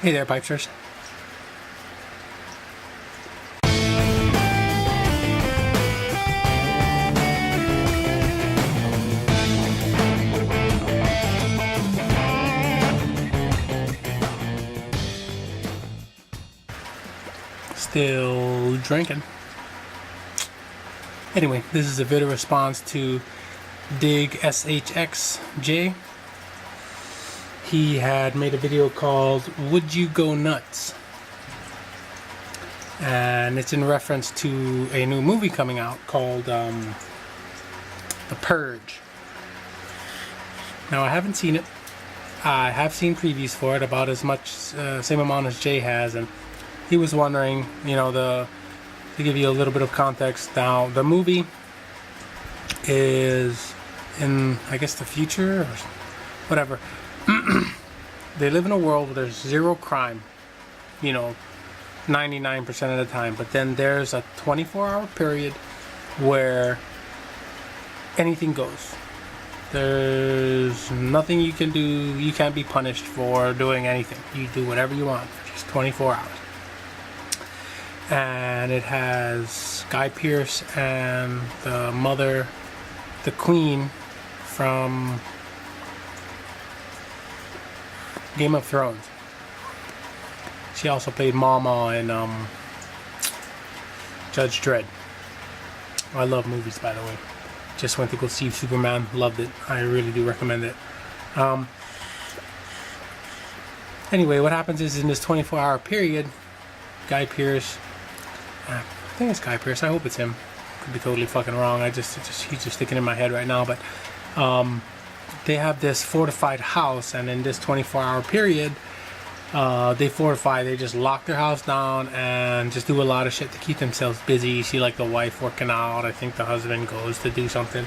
Hey there, Pipesters. Still drinking. Anyway, this is a video response to toDighsx. He had made a video called Would You Go Nuts? And it's in reference to a new movie coming out called The Purge. Now, I haven't seen it. I have seen previews for it, about as much, same amount as Jay has, and he was wondering, you know, to give you a little bit of context. Now, the movie is in, I guess, the future or whatever. They live in a world where there's zero crime, you know, 99% of the time. But then there's a 24-hour period where anything goes. There's nothing you can do. You can't be punished for doing anything. You do whatever you want for just 24 hours. And it has Guy Pearce and the mother, the queen from Game of Thrones. She also played Mama in Judge Dredd. I love movies, by the way. Just went to go see Superman. Loved it. I really do recommend it. Anyway, what happens is in this 24-hour period, Guy Pearce, I think it's Guy Pearce. I hope it's him. Could be totally fucking wrong. He's just sticking in my head right now. But they have this fortified house, and in this 24-hour period, they just lock their house down and just do a lot of shit to keep themselves busy. You see, like, the wife working out. I think the husband goes to do something.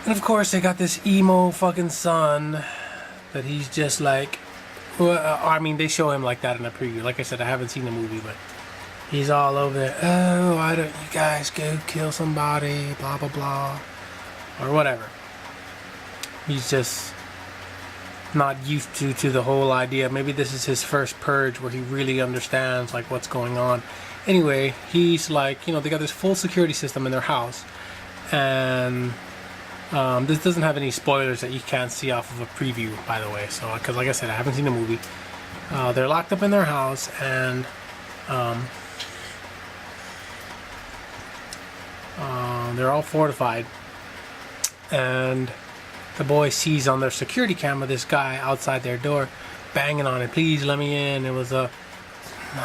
And of course, they got this emo fucking son that he's just like, well, I mean, they show him like that in a preview. Like I said, I haven't seen the movie, but he's all over there. Oh, why don't you guys go kill somebody? Blah, blah, blah. Or whatever. He's just not used to the whole idea. Maybe this is his first purge where he really understands, like, what's going on. Anyway, he's like, you know, they got this full security system in their house. And this doesn't have any spoilers that you can't see off of a preview, by the way. So, because like I said, I haven't seen the movie. They're locked up in their house, and they're all fortified. And the boy sees on their security camera this guy outside their door banging on it. Please let me in. It was I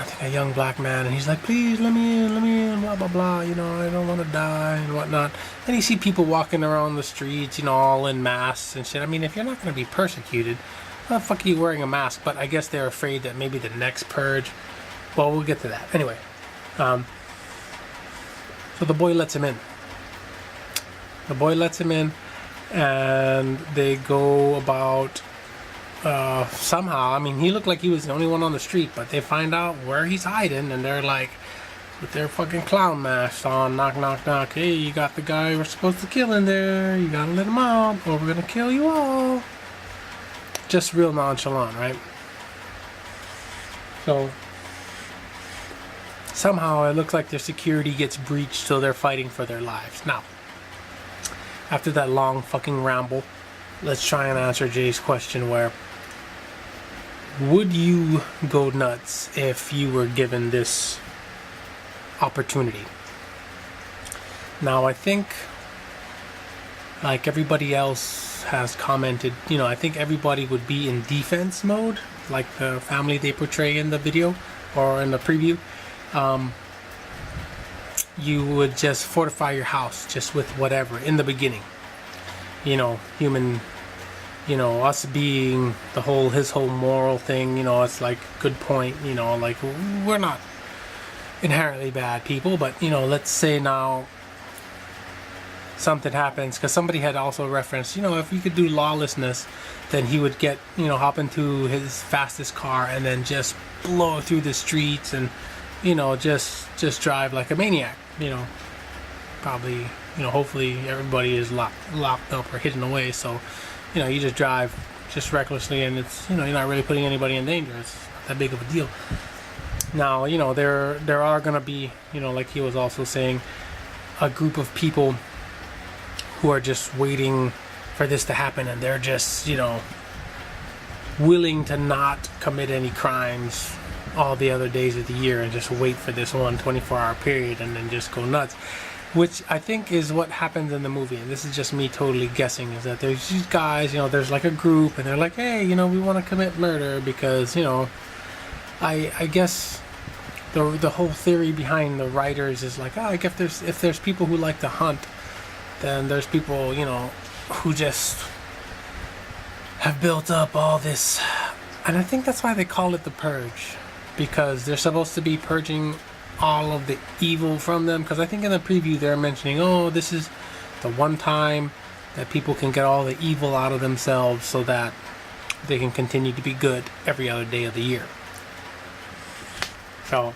think a young black man, and he's like, please let me in, blah blah blah, you know, I don't want to die and whatnot. And you see people walking around the streets, you know, all in masks and shit. I mean, if you're not going to be persecuted, why the fuck are you wearing a mask? But I guess they're afraid that maybe the next purge, well, we'll get to that. Anyway, so the boy lets him in. And they go about somehow, I mean, he looked like he was the only one on the street, but they find out where he's hiding, and they're like, with their fucking clown masks on, knock, knock, knock. Hey, you got the guy we're supposed to kill in there. You gotta let him out, or we're gonna kill you all. Just real nonchalant, right? So somehow it looks like their security gets breached, so they're fighting for their lives. Now, after that long fucking ramble, let's try and answer Jay's question, where would you go nuts if you were given this opportunity? Now, I think, like everybody else has commented, you know, I think everybody would be in defense mode, like the family they portray in the video or in the preview. You would just fortify your house just with whatever in the beginning. You know, human, you know, us being his whole moral thing, you know, it's like, good point, you know, like, we're not inherently bad people, but, you know, let's say now something happens, because somebody had also referenced, you know, if we could do lawlessness, then he would get, you know, hop into his fastest car and then just blow through the streets and, you know, just drive like a maniac, you know. Probably, you know, hopefully everybody is locked up or hidden away, so, you know, you just drive just recklessly, and it's, you know, you're not really putting anybody in danger. It's that big of a deal. Now, you know, there are gonna be, you know, like he was also saying, a group of people who are just waiting for this to happen, and they're just, you know, willing to not commit any crimes all the other days of the year and just wait for this one 24-hour period and then just go nuts. Which I think is what happens in the movie, and this is just me totally guessing, is that there's these guys, you know, there's like a group, and they're like, hey, you know, we want to commit murder because, you know, I guess the whole theory behind the writers is like, oh, like if there's people who like to hunt, then there's people, you know, who just have built up all this, and I think that's why they call it the Purge, because they're supposed to be purging all of the evil from them. Because I think in the preview they're mentioning, oh, this is the one time that people can get all the evil out of themselves so that they can continue to be good every other day of the year. So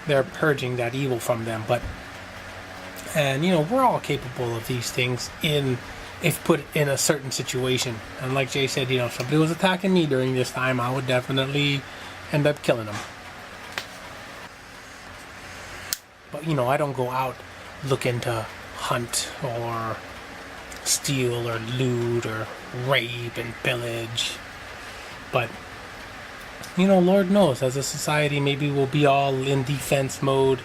they're purging that evil from them. And you know, we're all capable of these things if put in a certain situation. And like Jay said, you know, if somebody was attacking me during this time, I would definitely end up killing them. But, you know, I don't go out looking to hunt or steal or loot or rape and pillage. But, you know, Lord knows, as a society, maybe we'll be all in defense mode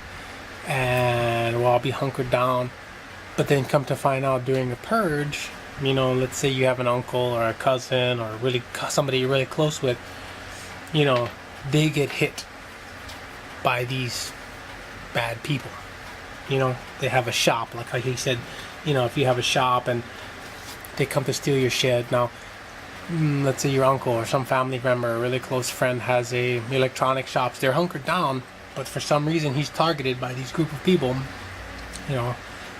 and we'll all be hunkered down. But then come to find out during the Purge, you know, let's say you have an uncle or a cousin or really somebody you're really close with, you know, they get hit by these bad people. You know, they have a shop, like he said, you know, if you have a shop and they come to steal your shit. Now, let's say your uncle or some family member, a really close friend has a electronic shops, they're hunkered down, but for some reason he's targeted by these group of people. You know,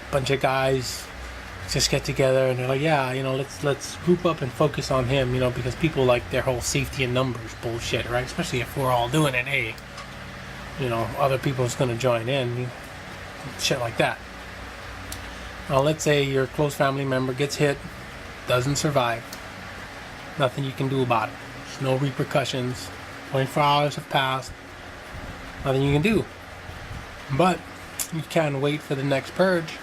a bunch of guys just get together and they're like, yeah, you know, let's group up and focus on him, you know, because people like their whole safety in numbers bullshit, right? Especially if we're all doing it, hey, you know, other people's gonna join in, shit like that. Now let's say your close family member gets hit, doesn't survive, nothing you can do about it. There's no repercussions, 24 hours have passed, nothing you can do. But you can wait for the next purge.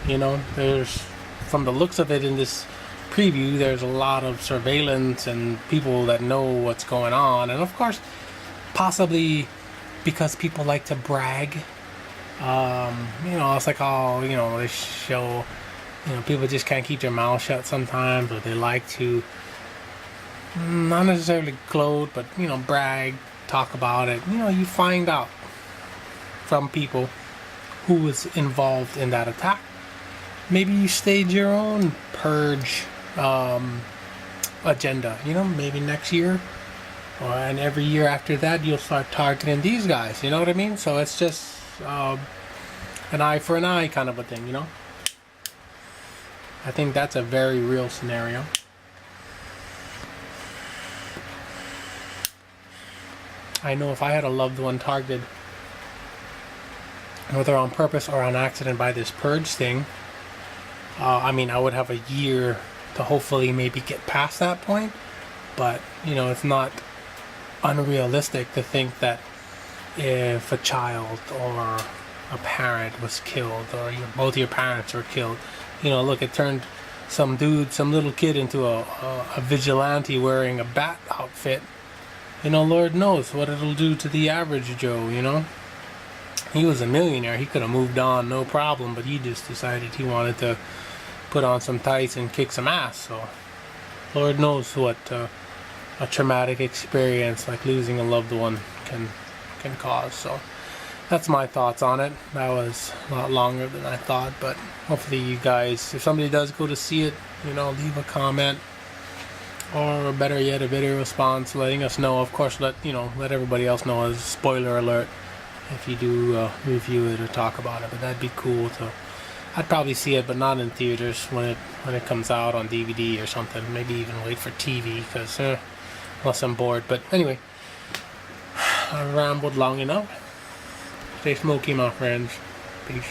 You know, there's, from the looks of it in this preview, there's a lot of surveillance and people that know what's going on, and of course possibly because people like to brag, you know, it's like, oh, you know, they show, you know, people just can't keep their mouth shut sometimes, or they like to not necessarily gloat, but, you know, brag, talk about it. You know, you find out from people who was involved in that attack. Maybe you stage your own purge agenda, you know, maybe next year, and every year after that you'll start targeting these guys, you know what I mean? So it's just an eye for an eye kind of a thing, you know. I think that's a very real scenario. I know if I had a loved one targeted, whether on purpose or on accident, by this purge thing, I mean, I would have a year to hopefully maybe get past that point. But, you know, it's not unrealistic to think that if a child or a parent was killed, or both your parents were killed, you know, look, it turned some little kid into a vigilante wearing a bat outfit. You know, Lord knows what it'll do to the average Joe, you know. He was a millionaire. He could have moved on, no problem, but he just decided he wanted to put on some tights and kick some ass. So, Lord knows what a traumatic experience like losing a loved one can cause. So, that's my thoughts on it. That was a lot longer than I thought, but hopefully you guys, if somebody does go to see it, you know, leave a comment, or better yet, a video response letting us know. Of course, let everybody else know as a spoiler alert if you do review it or talk about it. But that'd be cool to. I'd probably see it, but not in theaters when it comes out on DVD or something. Maybe even wait for TV, because unless I'm bored. But anyway, I rambled long enough. Stay smoky, my friends. Peace.